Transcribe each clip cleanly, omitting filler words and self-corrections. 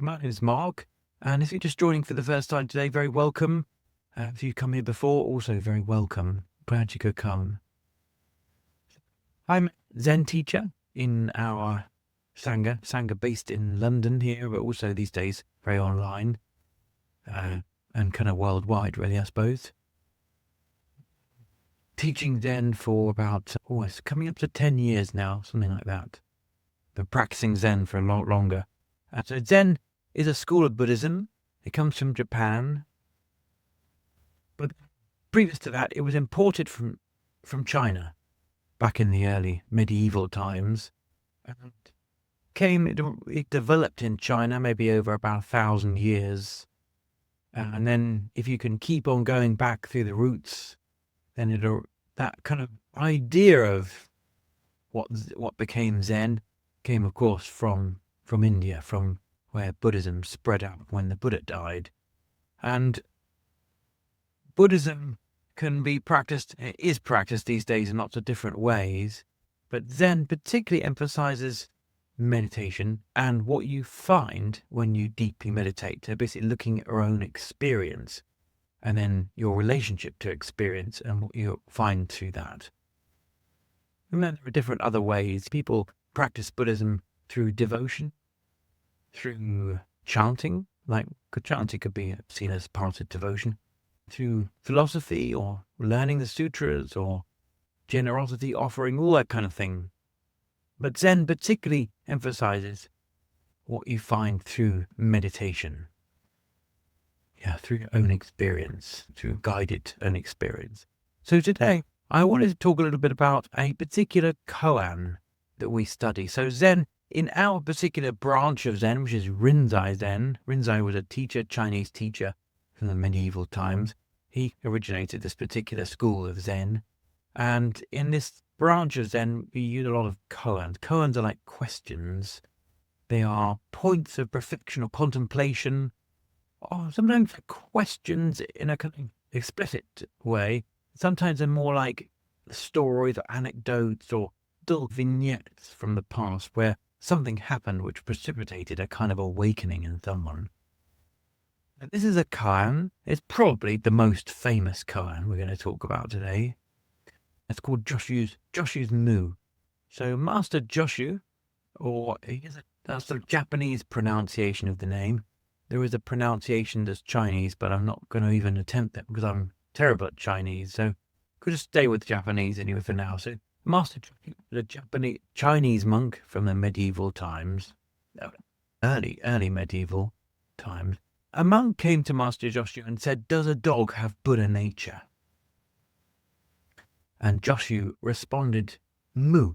My name is Mark, and if you're just joining for the first time today, very welcome. If you've come here before, also very welcome. Glad you could come. I'm a Zen teacher in our Sangha based in London here, but also these days very online and kind of worldwide, really, I suppose. Teaching Zen for about, it's coming up to 10 years now, something like that. Been practicing Zen for a lot longer. So Zen is a school of Buddhism. It comes from Japan. But previous to that, it was imported from China back in the early medieval times. And it developed in China maybe over about 1,000 years. And then if you can keep on going back through the roots, then that kind of idea of what became Zen came, of course, from India, from where Buddhism spread out when the Buddha died. And Buddhism is practiced these days in lots of different ways, but Zen particularly emphasizes meditation and what you find when you deeply meditate. So basically looking at your own experience and then your relationship to experience and what you find through that. And then there are different other ways. People practice Buddhism through devotion, through chanting, like chanting could be seen as part of devotion, through philosophy or learning the sutras or generosity offering, all that kind of thing. But Zen particularly emphasizes what you find through meditation. Through your own experience, through guided own experience. So today, I wanted to talk a little bit about a particular koan that we study. So Zen, in our particular branch of Zen, which is Rinzai Zen. Rinzai was a teacher, Chinese teacher from the medieval times. He originated this particular school of Zen. And in this branch of Zen, we use a lot of koans. Koans are like questions. They are points of perfection or contemplation, or sometimes questions in a kind of explicit way. Sometimes they're more like stories or anecdotes or little vignettes from the past where something happened which precipitated a kind of awakening in someone. Now, this is a koan. It's probably the most famous koan we're going to talk about today. It's called Joshu's Mu. So Master Joshu, that's the Japanese pronunciation of the name. There is a pronunciation that's Chinese, but I'm not going to even attempt that because I'm terrible at Chinese. So could just stay with Japanese anyway for now. So Master Joshu was a Chinese monk from the medieval times, early medieval times. A monk came to Master Joshu and said, "Does a dog have Buddha nature?" And Joshu responded, "Mu,"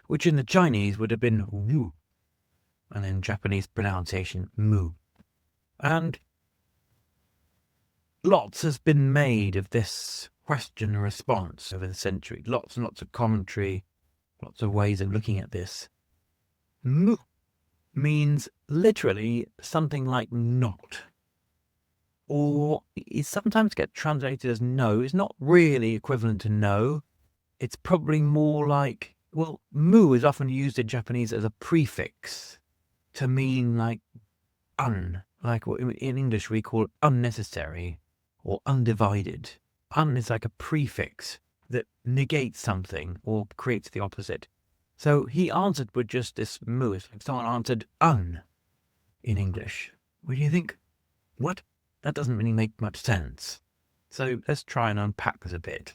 which in the Chinese would have been Wu, and in Japanese pronunciation, Mu. And lots has been made of this question and response over the century. Lots and lots of commentary, lots of ways of looking at this. Mu means literally something like not, or it sometimes gets translated as no. It's not really equivalent to no. It's probably more like, mu is often used in Japanese as a prefix to mean like like what in English we call unnecessary or undivided. Is like a prefix that negates something or creates the opposite. So he answered with just this mu. It's like someone answered in English. What do you think? What? That doesn't really make much sense. So let's try and unpack this a bit.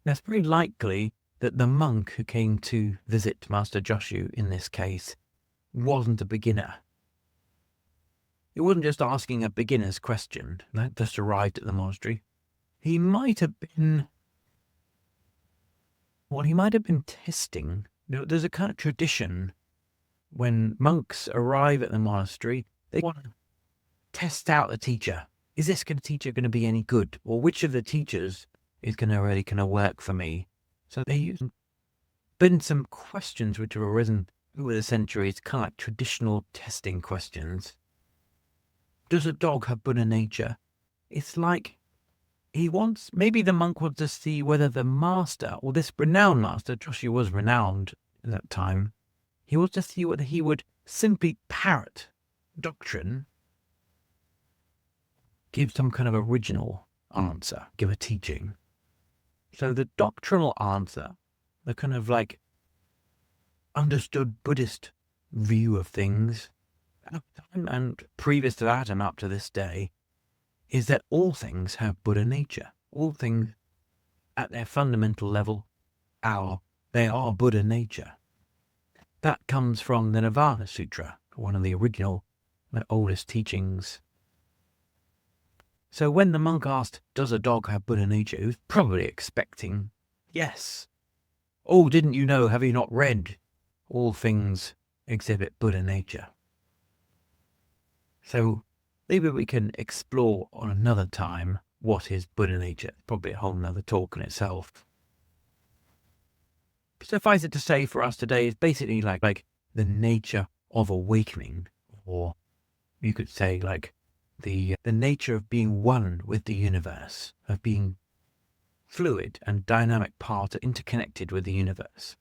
Now, it's very likely that the monk who came to visit Master Joshu in this case wasn't a beginner. It wasn't just asking a beginner's question that just arrived at the monastery. He might have been testing. There's a kind of tradition when monks arrive at the monastery, they want to test out the teacher. Is this teacher going to be any good? Or which of the teachers is going to really work for me? So there's been some questions which have arisen over the centuries, kind of like traditional testing questions. Does a dog have Buddha nature? It's like maybe the monk wants to see whether the master, or this renowned master, Joshu was renowned at that time. He was to see whether he would simply parrot doctrine, give some kind of original answer, give a teaching. So the doctrinal answer, the kind of like understood Buddhist view of things, at the time and previous to that and up to this day, is that all things have Buddha nature. All things at their fundamental level they are Buddha nature. That comes from the Nirvana Sutra, one of the original, the oldest teachings. So when the monk asked, does a dog have Buddha nature, he was probably expecting, yes. Oh, didn't you know, have you not read? All things exhibit Buddha nature. So maybe we can explore on another time what is Buddha nature. Probably a whole nother talk in itself. Suffice it to say for us today is basically like the nature of awakening, or you could say like the nature of being one with the universe, of being fluid and dynamic part interconnected with the universe.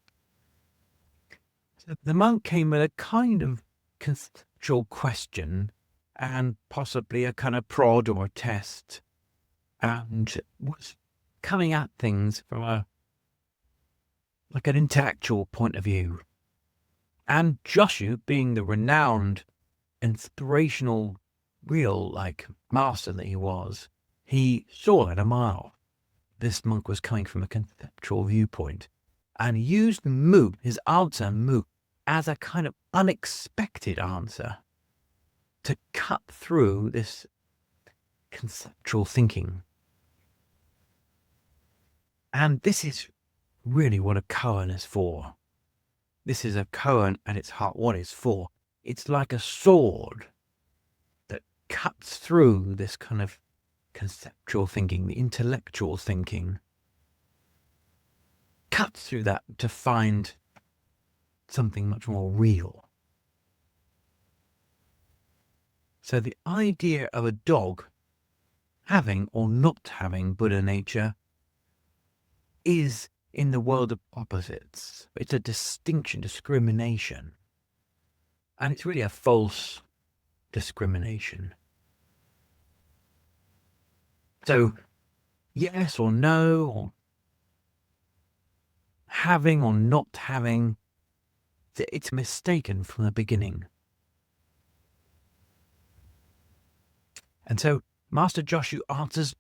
So the monk came with a kind of conceptual question and possibly a kind of prod or a test, and was coming at things from like an intellectual point of view. And Joshu, being the renowned, inspirational, real, like, master that he was, he saw at a mile. This monk was coming from a conceptual viewpoint and used Mu, his answer, Mu, as a kind of unexpected answer to cut through this conceptual thinking. And this is really what a koan is for. This is a koan at its heart, what it's for. It's like a sword that cuts through this kind of conceptual thinking, the intellectual thinking. Cuts through that to find something much more real. So the idea of a dog having or not having Buddha nature is in the world of opposites. It's a discrimination. And it's really a false discrimination. So, yes or no, or having or not having, it's mistaken from the beginning. And so, Master Joshu answers,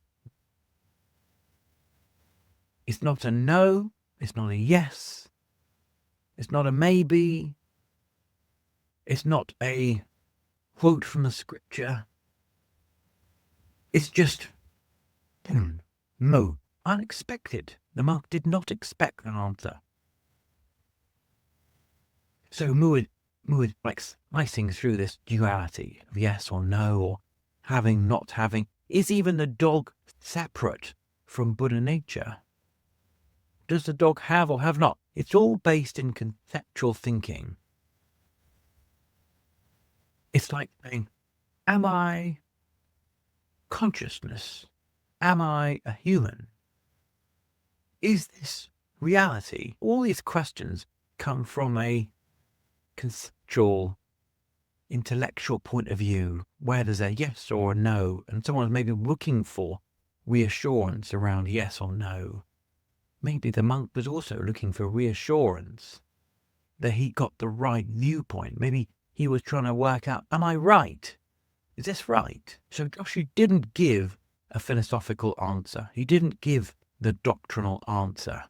it's not a no, it's not a yes, it's not a maybe, it's not a quote from the scripture. It's just, no, unexpected. The monk did not expect an answer. So Mu is like slicing through this duality of yes or no, or having, not having. Is even the dog separate from Buddha nature? Does the dog have or have not? It's all based in conceptual thinking. It's like saying, am I consciousness? Am I a human? Is this reality? All these questions come from a conceptual, intellectual point of view, where there's a yes or a no, and someone's maybe looking for reassurance around yes or no. Maybe the monk was also looking for reassurance that he got the right viewpoint. Maybe he was trying to work out, am I right? Is this right? So Joshu didn't give a philosophical answer. He didn't give the doctrinal answer.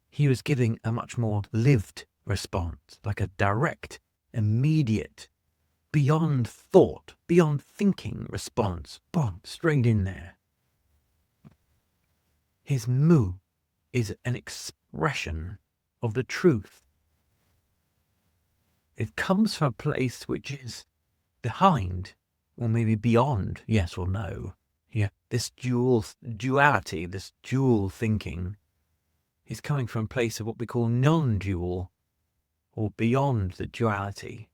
He was giving a much more lived response, like a direct, immediate, beyond thought, beyond thinking response. Boom, straight in there. His Mu is an expression of the truth. It comes from a place which is behind, or maybe beyond, yes or no. Yeah, this duality, this dual thinking, is coming from a place of what we call non-dual, or beyond the duality.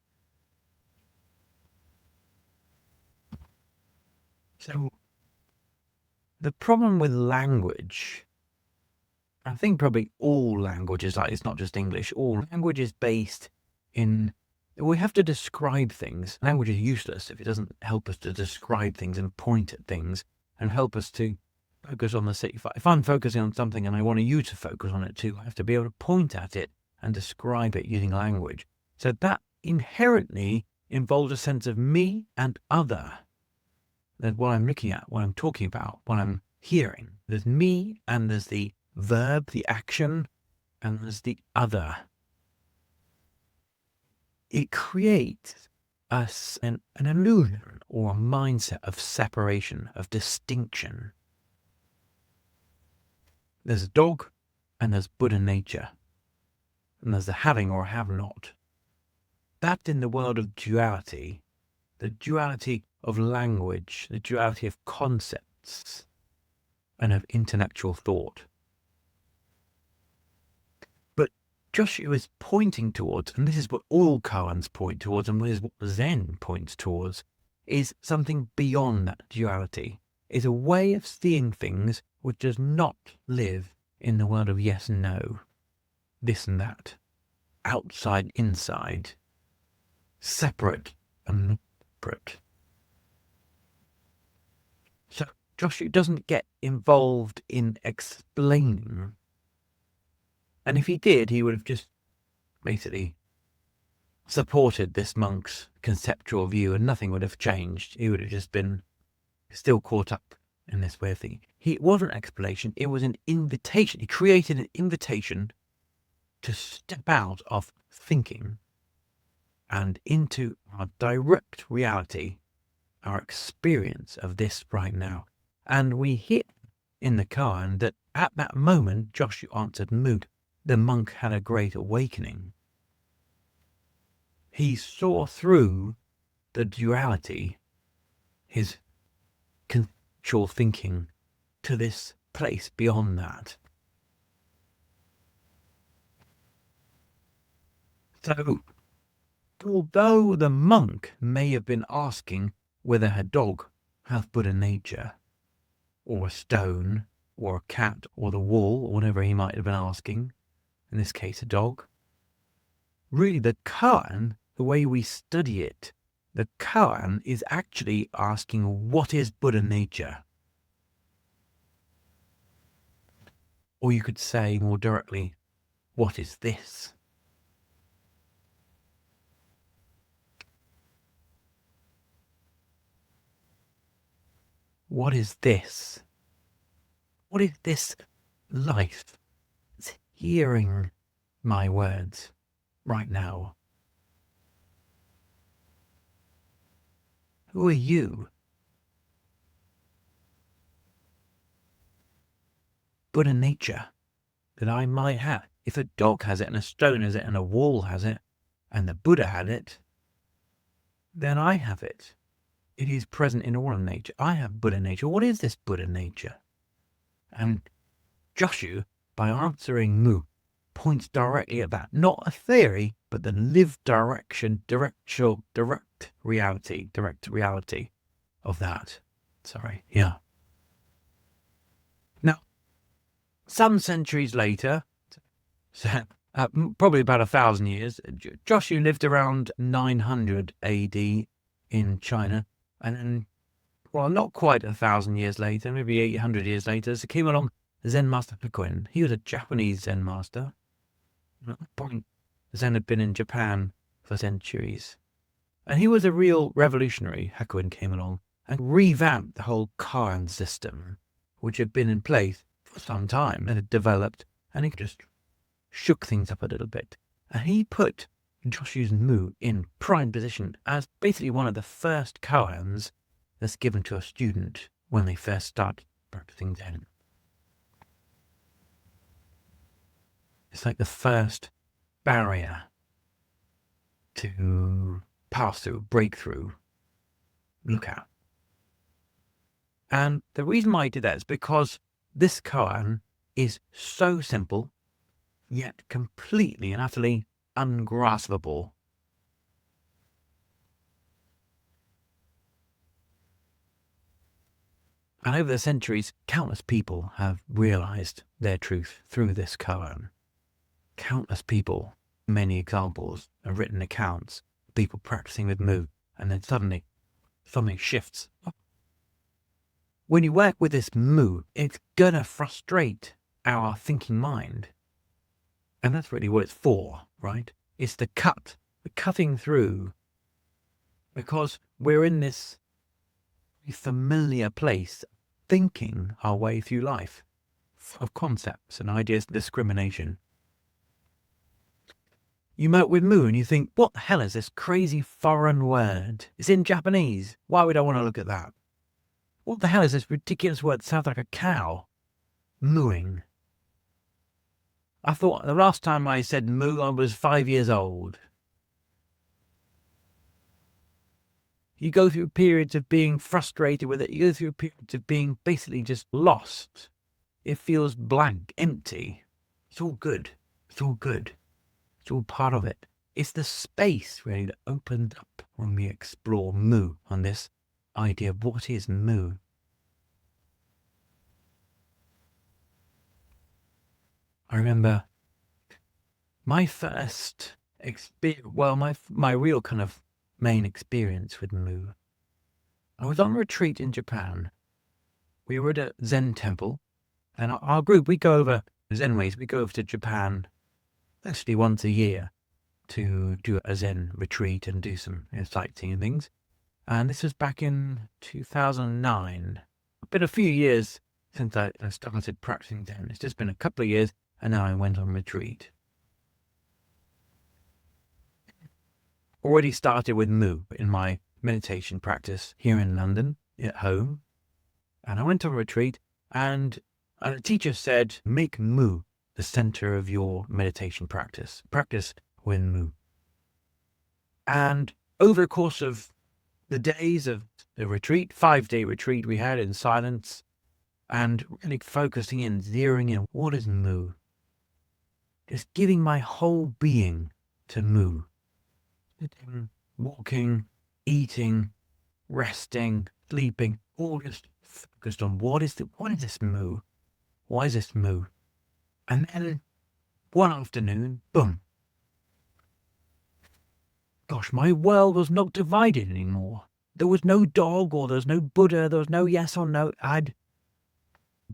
So, the problem with language I think probably all languages, like it's not just English, all language is based in, we have to describe things. Language is useless if it doesn't help us to describe things and point at things and help us to focus on the city. If I'm focusing on something and I want you to focus on it too, I have to be able to point at it and describe it using language. So that inherently involves a sense of me and other. That what I'm looking at, what I'm talking about, what I'm hearing. There's me and there's the verb, the action, and there's the other. It creates us an illusion or a mindset of separation, of distinction. There's a dog and there's Buddha nature. And there's the having or have not. That in the world of duality, the duality of language, the duality of concepts, and of intellectual thought. But Joshu is pointing towards, and this is what all koans point towards, and this is what Zen points towards, is something beyond that duality, is a way of seeing things which does not live in the world of yes and no, this and that, outside, inside, separate and not separate. So Joshu doesn't get involved in explaining. And if he did, he would have just basically supported this monk's conceptual view and nothing would have changed. He would have just been still caught up in this way of thinking. It wasn't an explanation, it was an invitation. He created an invitation to step out of thinking and into our direct reality, our experience of this right now. And we hit in the koan that at that moment, Joshu answered mood. The monk had a great awakening. He saw through the duality, his conceptual thinking, to this place beyond that. So, although the monk may have been asking whether a dog hath Buddha nature, or a stone, or a cat, or the wall, or whatever he might have been asking, in this case a dog, really the koan, the way we study it, the koan is actually asking what is Buddha nature? Or you could say more directly, what is this? What is this? What is this life? It's hearing my words right now. Who are you? Buddha nature that I might have. If a dog has it and a stone has it and a wall has it and the Buddha had it, then I have it. It is present in all of nature. I have Buddha nature. What is this Buddha nature? And Joshu, by answering Mu, points directly at that. Not a theory, but the lived direct reality of that. Now, some centuries later, probably about 1,000 years, Joshu lived around 900 AD in China. And then, well, not quite 1,000 years later, maybe 800 years later, so came along Zen master Hakuin. He was a Japanese Zen master. At that point, Zen had been in Japan for centuries. And he was a real revolutionary. Hakuin came along and revamped the whole koan system, which had been in place for some time and had developed, and he just shook things up a little bit. And he put Joshu's Mu in prime position as basically one of the first koans that's given to a student when they first start practicing Zen. It's like the first barrier to pass through, break through, look at. And the reason why I did that is because this koan is so simple, yet completely and utterly ungraspable. And over the centuries, countless people have realized their truth through this koan. Countless people, many examples, have written accounts, people practicing with mu, and then suddenly something shifts. When you work with this mu, it's gonna frustrate our thinking mind. And that's really what it's for, right? It's the cutting through. Because we're in this familiar place, thinking our way through life, of concepts and ideas of discrimination. You met with mu and you think, what the hell is this crazy foreign word? It's in Japanese. Why would I want to look at that? What the hell is this ridiculous word that sounds like a cow? Mooing. I thought the last time I said moo, I was 5 years old. You go through periods of being frustrated with it. You go through periods of being basically just lost. It feels blank, empty. It's all good. It's all good. It's all part of it. It's the space really that opened up when we explore mu on this idea of what is mu. I remember my first experience, well, my real kind of main experience with mu. I was on retreat in Japan. We were at a Zen temple, and our group, we go over Zen ways, we go over to Japan actually once a year to do a Zen retreat and do some sightseeing and things. And this was back in 2009. It's been a few years since I started practicing Zen. It's just been a couple of years, and now I went on retreat. Already started with mu in my meditation practice here in London at home. And I went on retreat, and the teacher said, make mu the center of your meditation practice. Practice with mu. And over the course of the days of the retreat, 5-day retreat we had in silence, and really focusing in, zeroing in, what is mu? Just giving my whole being to mu. Sitting, walking, eating, resting, sleeping, all just focused on what is this mu? Why is this mu? And then one afternoon, boom. Gosh, my world was not divided anymore. There was no dog, or there was no Buddha, there was no yes or no. I'd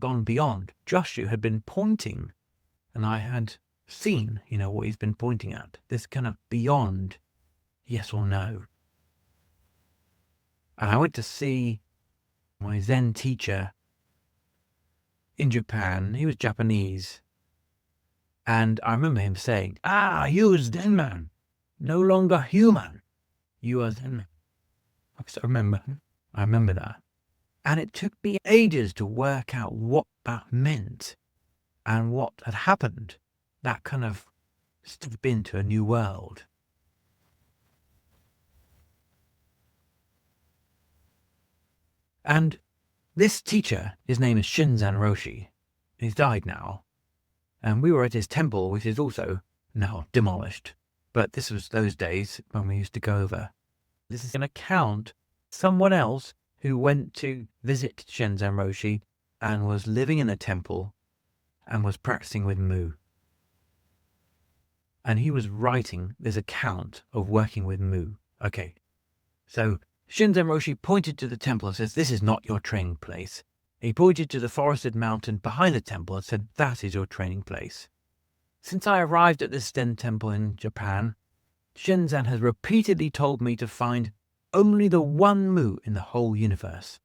gone beyond. Joshu had been pointing, and I had seen, what he's been pointing at. This kind of beyond yes or no. And I went to see my Zen teacher in Japan. He was Japanese. And I remember him saying, you are Zen man. No longer human. You are Zen man. I remember that. And it took me ages to work out what that meant and what had happened. That kind of step into a new world. And this teacher, his name is Shinzan Roshi. He's died now. And we were at his temple, which is also now demolished. But this was those days when we used to go over. This is an account, someone else who went to visit Shinzan Roshi and was living in a temple and was practicing with mu. And he was writing this account of working with mu. Okay, so Shinzan Roshi pointed to the temple and says, this is not your training place. He pointed to the forested mountain behind the temple and said, that is your training place. Since I arrived at this Zen temple in Japan, Shinzan has repeatedly told me to find only the one mu in the whole universe.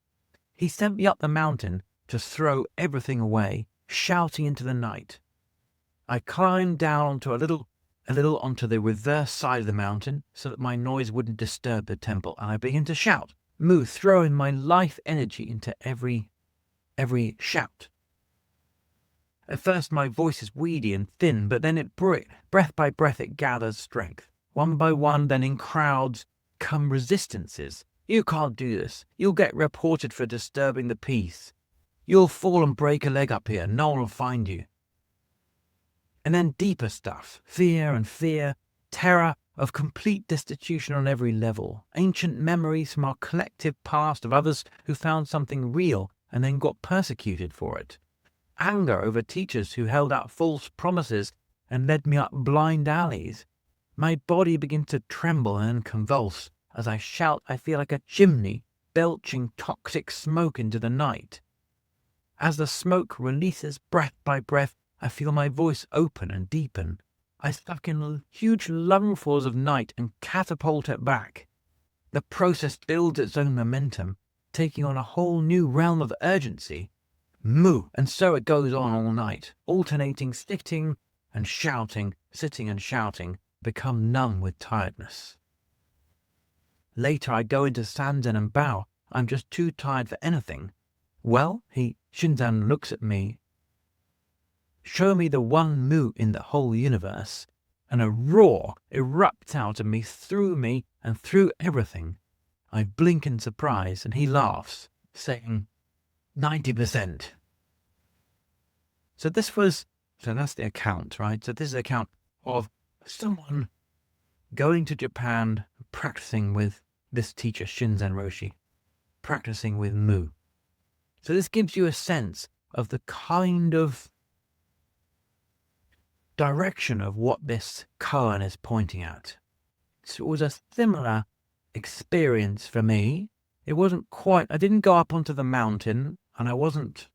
He sent me up the mountain to throw everything away, shouting into the night. I climbed down onto a little onto the reverse side of the mountain so that my noise wouldn't disturb the temple, and I began to shout, mu, throwing my life energy into every shout. At first my voice is weedy and thin, but then breath by breath it gathers strength. One by one, then in crowds come resistances. You can't do this. You'll get reported for disturbing the peace. You'll fall and break a leg up here. No one will find you. And then deeper stuff. Fear, terror of complete destitution on every level. Ancient memories from our collective past of others who found something real and then got persecuted for it. Anger over teachers who held out false promises and led me up blind alleys. My body begins to tremble and convulse. As I shout, I feel like a chimney belching toxic smoke into the night. As the smoke releases breath by breath, I feel my voice open and deepen. I suck in huge lungfuls of night and catapult it back. The process builds its own momentum, taking on a whole new realm of urgency. Moo, and so it goes on all night, alternating sitting and shouting, become numb with tiredness. Later I go into Sanzen and bow. I'm just too tired for anything. Well, Shinzan looks at me. Show me the one moo in the whole universe, and a roar erupts out of me and through everything. I blink in surprise, and he laughs, saying, 90%. So that's the account, right? So this is the account of someone going to Japan, practicing with this teacher, Shinzen Roshi, practicing with Mu. So this gives you a sense of the kind of direction of what this koan is pointing at. So it was a similar experience for me. It wasn't quite, I didn't go up onto the mountain, and it wasn't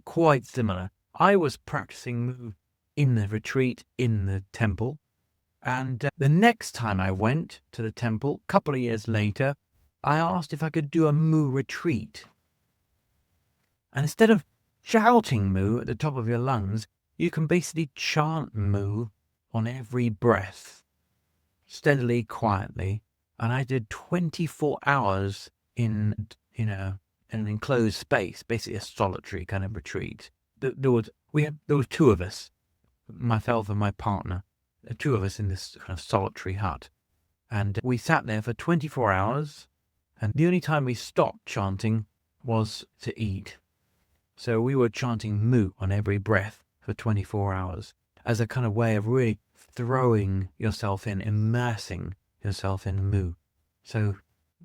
quite similar. I was practicing Mu in the retreat, in the temple. And the next time I went to the temple, a couple of years later, I asked if I could do a Mu retreat. And instead of shouting Mu at the top of your lungs, you can basically chant Mu on every breath, steadily, quietly. And I did 24 hours in an enclosed space, basically a solitary kind of retreat. There was two of us, myself and my partner, the two of us in this kind of solitary hut. And we sat there for 24 hours, and the only time we stopped chanting was to eat. So we were chanting Mu on every breath for 24 hours as a kind of way of really throwing yourself in, immersing yourself in Mu. So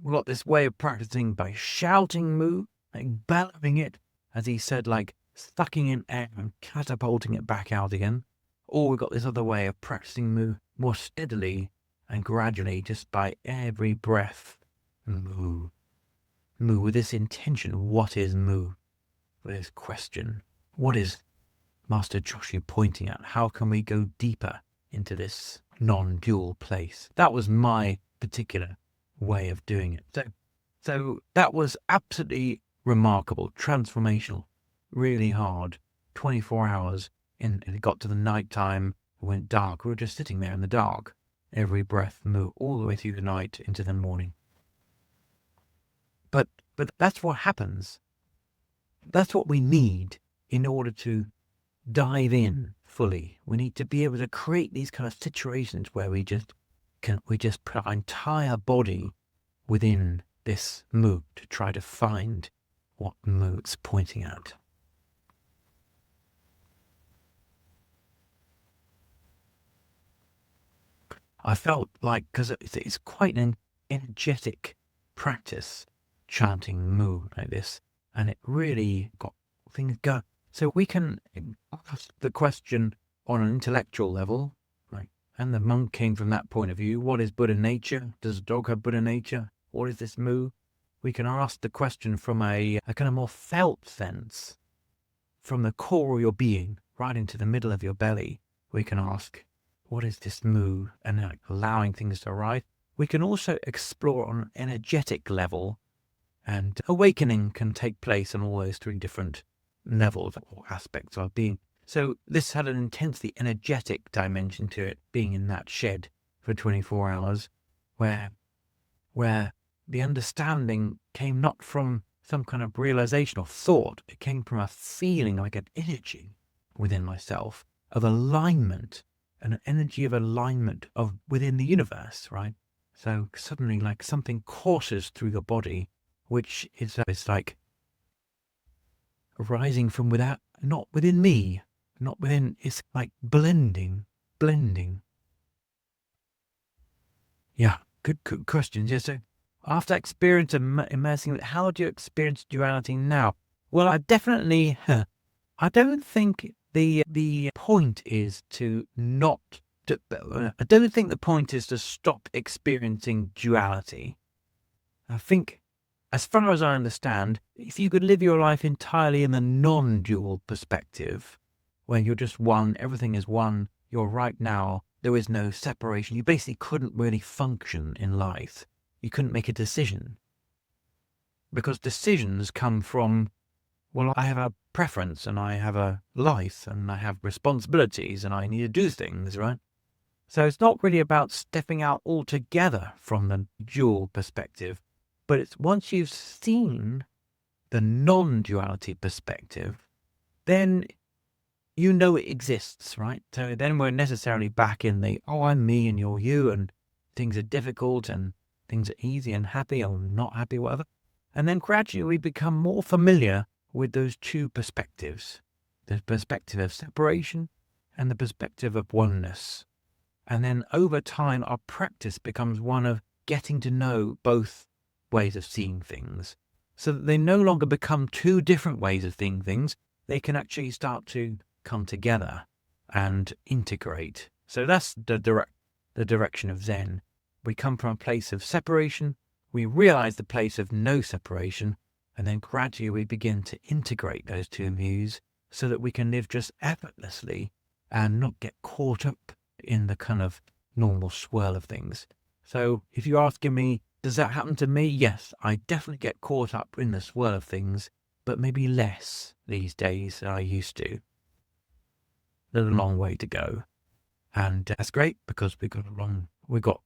we got this way of practicing by shouting Mu, like bellowing it, as he said, like sucking in air and catapulting it back out again. Or we got this other way of practicing Mu more steadily and gradually, just by every breath. Mu. Mu, with this intention. What is Mu? With this question. What is Master Joshu pointing at? How can we go deeper into this non-dual place? That was my particular way of doing it. So that was absolutely remarkable, transformational, really hard. 24 hours, and it got to the night time, it went dark. We were just sitting there in the dark. Every breath Mu, all the way through the night into the morning. But that's what happens. That's what we need in order to dive in fully. We need to be able to create these kind of situations where we just put our entire body within this Mu to try to find what Mu it's pointing at. I felt like, because it's quite an energetic practice, chanting Mu like this, and it really got things going. So we can ask the question on an intellectual level, right? And the monk came from that point of view. What is Buddha nature? Does a dog have Buddha nature? What is this Mu? We can ask the question from a kind of more felt sense, from the core of your being, right into the middle of your belly. We can ask, what is this Mu? And allowing things to arise. We can also explore on an energetic level, and awakening can take place on all those three different levels or aspects of our being. So this had an intensely energetic dimension to it, being in that shed for 24 hours, where the understanding came not from some kind of realization or thought. It came from a feeling, like an energy within myself of alignment, an energy of alignment of within the universe, right? So suddenly, like something courses through your body, which is like arising from without, not within me, not within, it's like blending. Yeah, good questions. Yeah, so after experience of immersing, how do you experience duality now? Well, I definitely, I don't think the point is to not, I don't think the point is to stop experiencing duality. I think, as far as I understand, if you could live your life entirely in the non-dual perspective, where you're just one, everything is one, you're right now, there is no separation, you basically couldn't really function in life. You couldn't make a decision. Because decisions come from, well, I have a preference and I have a life and I have responsibilities and I need to do things, right? So it's not really about stepping out altogether from the dual perspective, but it's once you've seen the non-duality perspective, then you know it exists, right? So then we're necessarily back in the, oh, I'm me and you're you, and things are difficult and things are easy and happy or not happy, whatever. And then gradually we become more familiar with those two perspectives, the perspective of separation and the perspective of oneness. And then over time, our practice becomes one of getting to know both ways of seeing things, so that they no longer become two different ways of seeing things. They can actually start to come together and integrate. So that's the direction of Zen. We come from a place of separation, we realize the place of no separation, and then gradually we begin to integrate those two views so that we can live just effortlessly and not get caught up in the kind of normal swirl of things. So if you're asking me, does that happen to me? Yes, I definitely get caught up in the swirl of things, but maybe less these days than I used to. There's a long way to go. And that's great because we've got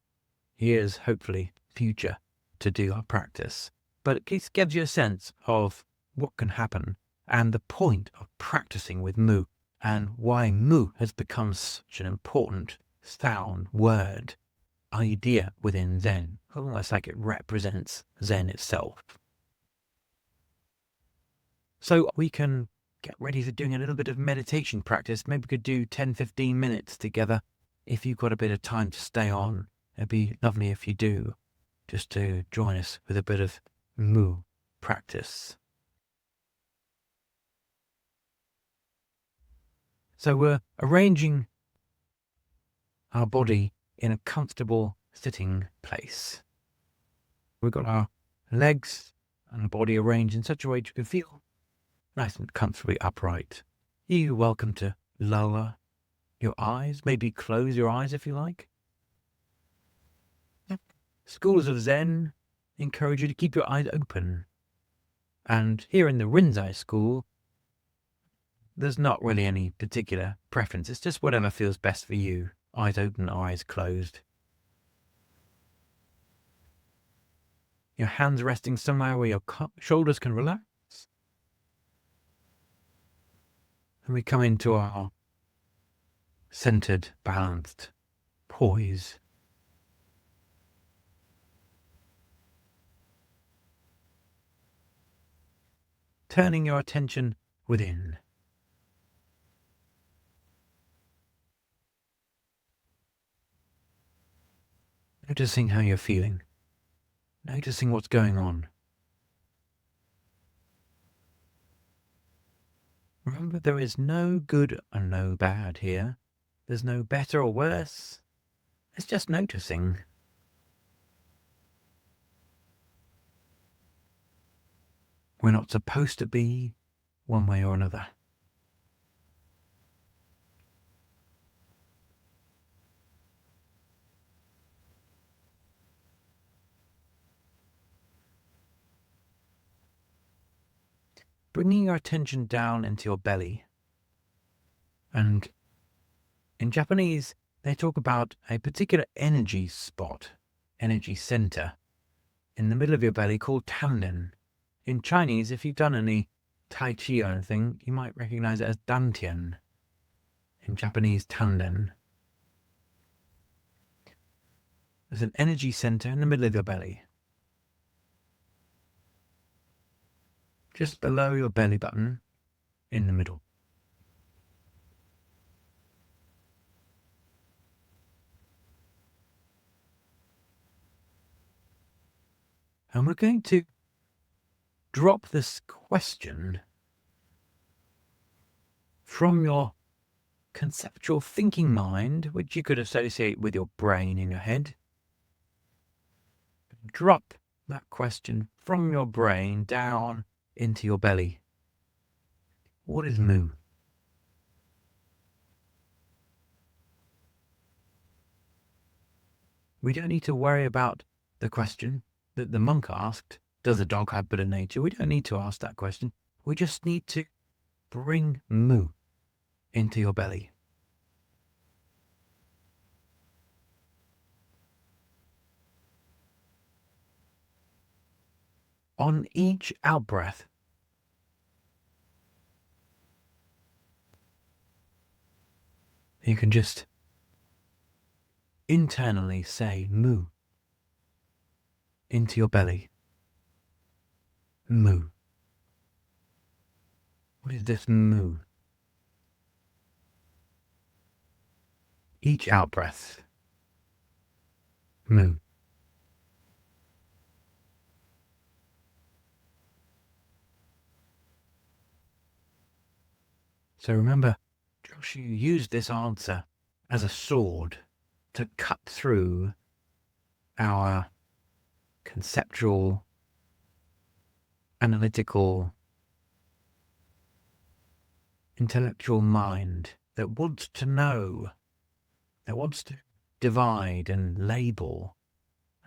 years, hopefully, future to do our practice. But it gives you a sense of what can happen and the point of practicing with Mu and why Mu has become such an important sound, word, idea within Zen, almost like it represents Zen itself. So we can get ready for doing a little bit of meditation practice. Maybe we could do 10-15 minutes together if you've got a bit of time to stay on. It'd be lovely if you do, just to join us with a bit of Mu practice. So we're arranging our body in a comfortable sitting place. We've got our legs and the body arranged in such a way that you can feel nice and comfortably upright. You're welcome to lower your eyes, maybe close your eyes if you like. Schools of Zen encourage you to keep your eyes open. And here in the Rinzai school, there's not really any particular preference. It's just whatever feels best for you. Eyes open, eyes closed. Your hands resting somewhere where your shoulders can relax. And we come into our centered, balanced poise. Turning your attention within. Noticing how you're feeling. Noticing what's going on. Remember, there is no good and no bad here. There's no better or worse. It's just noticing. We're not supposed to be one way or another. Bringing your attention down into your belly. And in Japanese, they talk about a particular energy spot, energy center, in the middle of your belly called tanden. In Chinese, if you've done any Tai Chi or anything, you might recognize it as dantian. In Japanese, tanden. There's an energy center in the middle of your belly. Just below your belly button, in the middle. And we're going to drop this question from your conceptual thinking mind, which you could associate with your brain in your head. Drop that question from your brain down into your belly. What is mu? We don't need to worry about the question that the monk asked, does a dog have Buddha nature? We don't need to ask that question. We just need to bring mu into your belly. On each out-breath, you can just internally say mu into your belly. Mu. What is this mu? Each out-breath. Mu. So remember, Joshu used this answer as a sword to cut through our conceptual, analytical, intellectual mind that wants to know, that wants to divide and label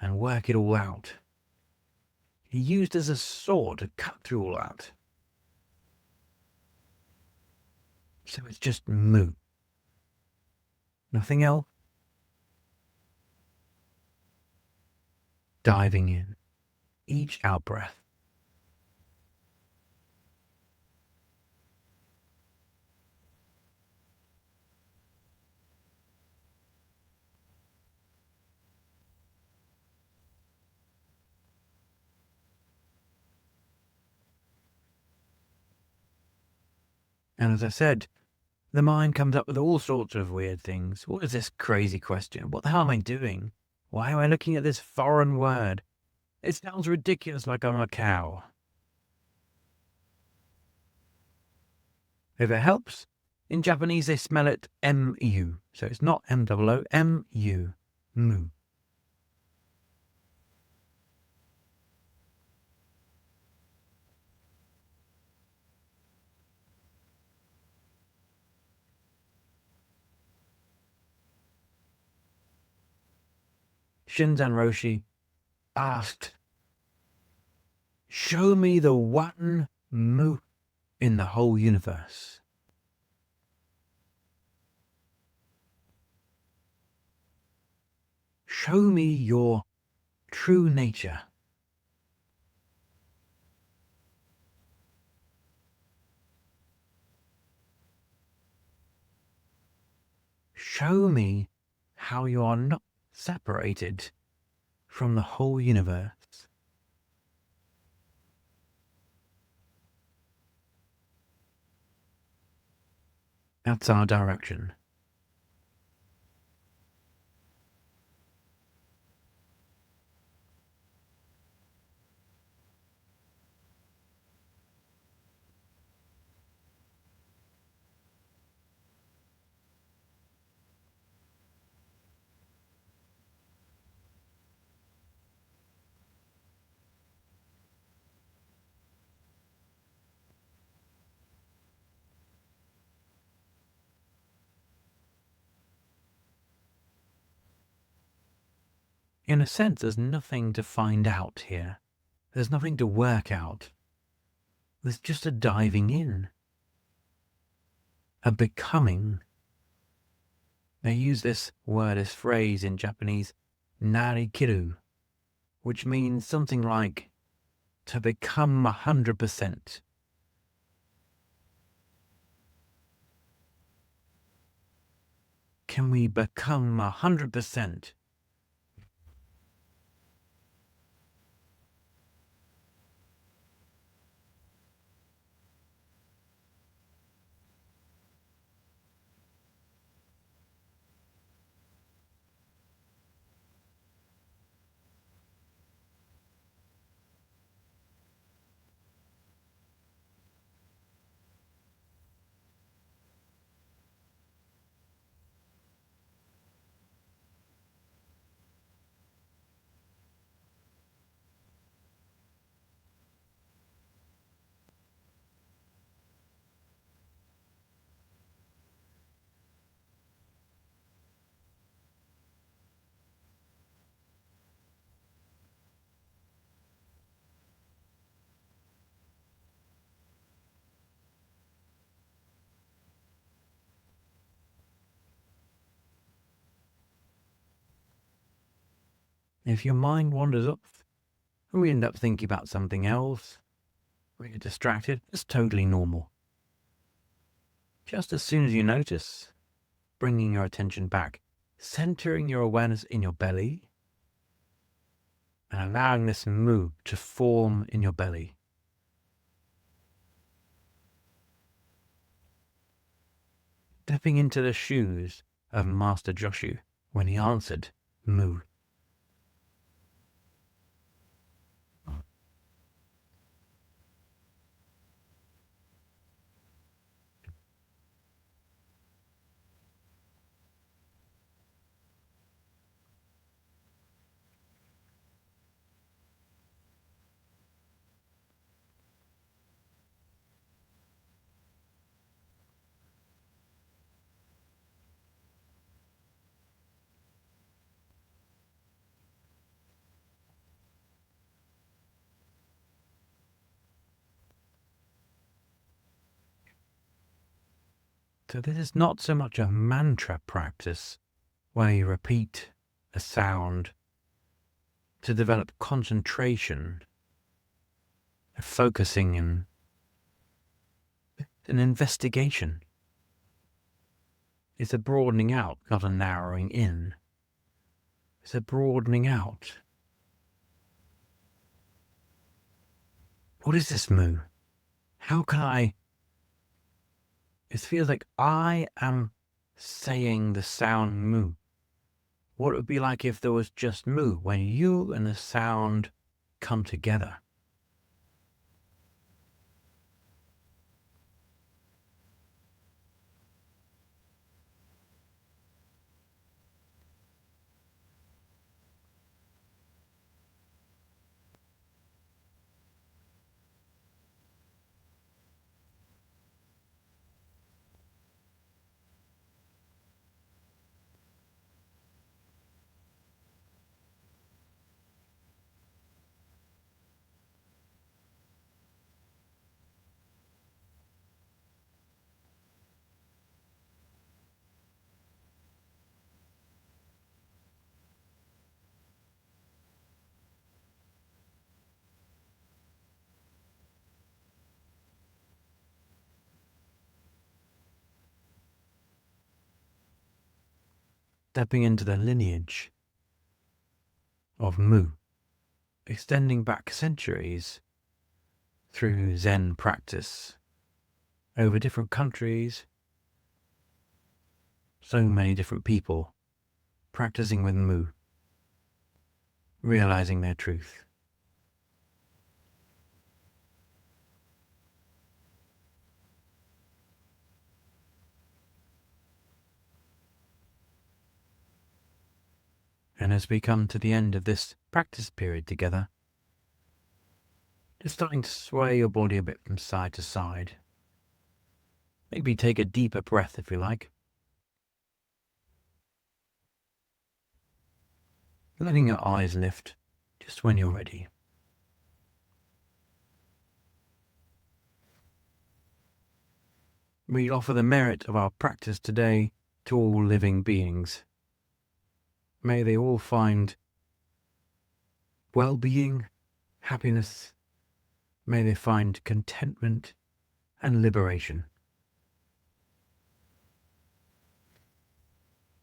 and work it all out. He used as a sword to cut through all that. So it's just mu. Nothing else. Diving in. Each out-breath. And as I said, the mind comes up with all sorts of weird things. What is this crazy question? What the hell am I doing? Why am I looking at this foreign word? It sounds ridiculous, like I'm a cow. If it helps, in Japanese they smell it mu. So it's not M-O-O, M-U. Mu. Shinzan Roshi asked, show me the one mu in the whole universe. Show me your true nature. Show me how you are not separated from the whole universe. That's our direction. In a sense, there's nothing to find out here. There's nothing to work out. There's just a diving in. A becoming. They use this word, this phrase in Japanese, narikiru, which means something like to become 100%. Can we become 100%? If your mind wanders off, and we end up thinking about something else, we get distracted, it's totally normal. Just as soon as you notice, bringing your attention back, centering your awareness in your belly, and allowing this mu to form in your belly. Stepping into the shoes of Master Joshu when he answered mu. So this is not so much a mantra practice where you repeat a sound to develop concentration, focusing, and an investigation. It's a broadening out, not a narrowing in. It's a broadening out. What is this mu? How can I? It feels like I am saying the sound mu. What it would be like if there was just mu, when you and the sound come together. Stepping into the lineage of mu, extending back centuries through Zen practice over different countries, so many different people practicing with mu, realizing their truth. And as we come to the end of this practice period together, just starting to sway your body a bit from side to side. Maybe take a deeper breath if you like. Letting your eyes lift just when you're ready. We offer the merit of our practice today to all living beings. May they all find well-being, happiness. May they find contentment and liberation.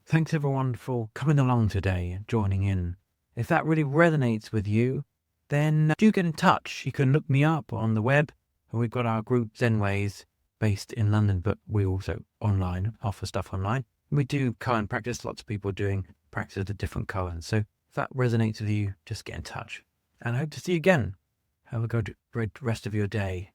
Thanks everyone for coming along today and joining in. If that really resonates with you, then do get in touch. You can look me up on the web, and we've got our group Zen Ways based in London, but we also offer stuff online. We do koan practice, lots of people doing practice of the different koans. So if that resonates with you, just get in touch. And I hope to see you again. Have a good rest of your day.